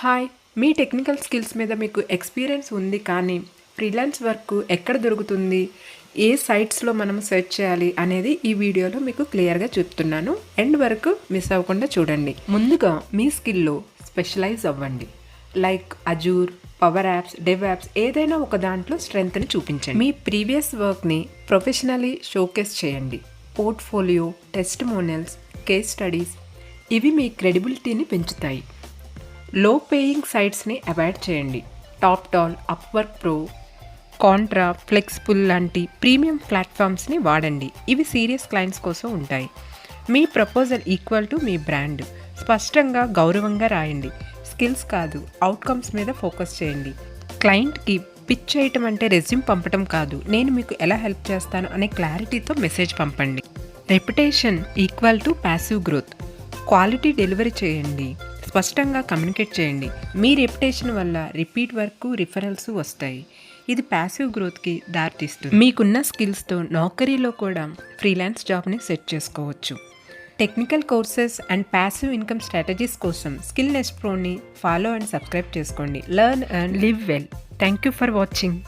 Hi! మీ technical skills మీద మీకు experience ఉంది కానీ, ఫ్రీలాన్స్ వర్క్ ఎక్కడ దొరుకుతుంది? ఏ సైట్స్‌లో మనం సెర్చ్ చేయాలి? అనేది ఈ వీడియోలో మీకు క్లియర్‌గా చెప్తున్నాను. ఎండ్ వరకు మిస్ అవ్వకుండా చూడండి. ముందుగా మీ స్కిల్‌లో స్పెషలైజ్ అవ్వండి. Like Azure, power apps, dev apps ఏదైనా ఒక దాంట్లో స్ట్రెంగ్త్‌ని చూపించండి. మీ ప్రీవియస్ వర్క్‌ని ప్రొఫెషనల్లీ షోకేస్ చేయండి. పోర్ట్‌ఫోలియో, టెస్టిమోనియల్స్, కేస్ స్టడీస్ ఇవి మీ క్రెడిబిలిటీని పెంచుతాయి. లో పేయింగ్ సైట్స్ని అవాయిడ్ చేయండి. Toptal, Upwork pro, Contra, flexible లాంటి ప్రీమియం ప్లాట్ఫామ్స్ని వాడండి. ఇవి సీరియస్ క్లయింట్స్ కోసం ఉంటాయి. మీ ప్రపోజల్ ఈక్వల్ టు మీ బ్రాండ్. స్పష్టంగా, గౌరవంగా రాయండి. స్కిల్స్ కాదు, అవుట్కమ్స్ మీద ఫోకస్ చేయండి. క్లయింట్కి పిచ్ చేయటం అంటే రెజ్యూమ్ పంపటం కాదు, నేను మీకు ఎలా హెల్ప్ చేస్తాను అనే క్లారిటీతో మెసేజ్ పంపండి. Reputation equal to passive growth. Quality delivery చేయండి. స్పష్టంగా కమ్యూనికేట్ చేయండి. మీ రెప్యుటేషన్ వల్ల రిపీట్ వర్క్, రిఫరల్స్ వస్తాయి. ఇది ప్యాసివ్ గ్రోత్కి దారితీస్తుంది. మీకున్న స్కిల్స్తో నౌకరీలో కూడా ఫ్రీలాన్స్ జాబ్ని సెట్ చేసుకోవచ్చు. Technical courses and passive income strategies కోసం స్కిల్ నెస్ట్ ప్రోని ఫాలో అండ్ సబ్స్క్రైబ్ చేసుకోండి. Learn and live well. Thank you for watching.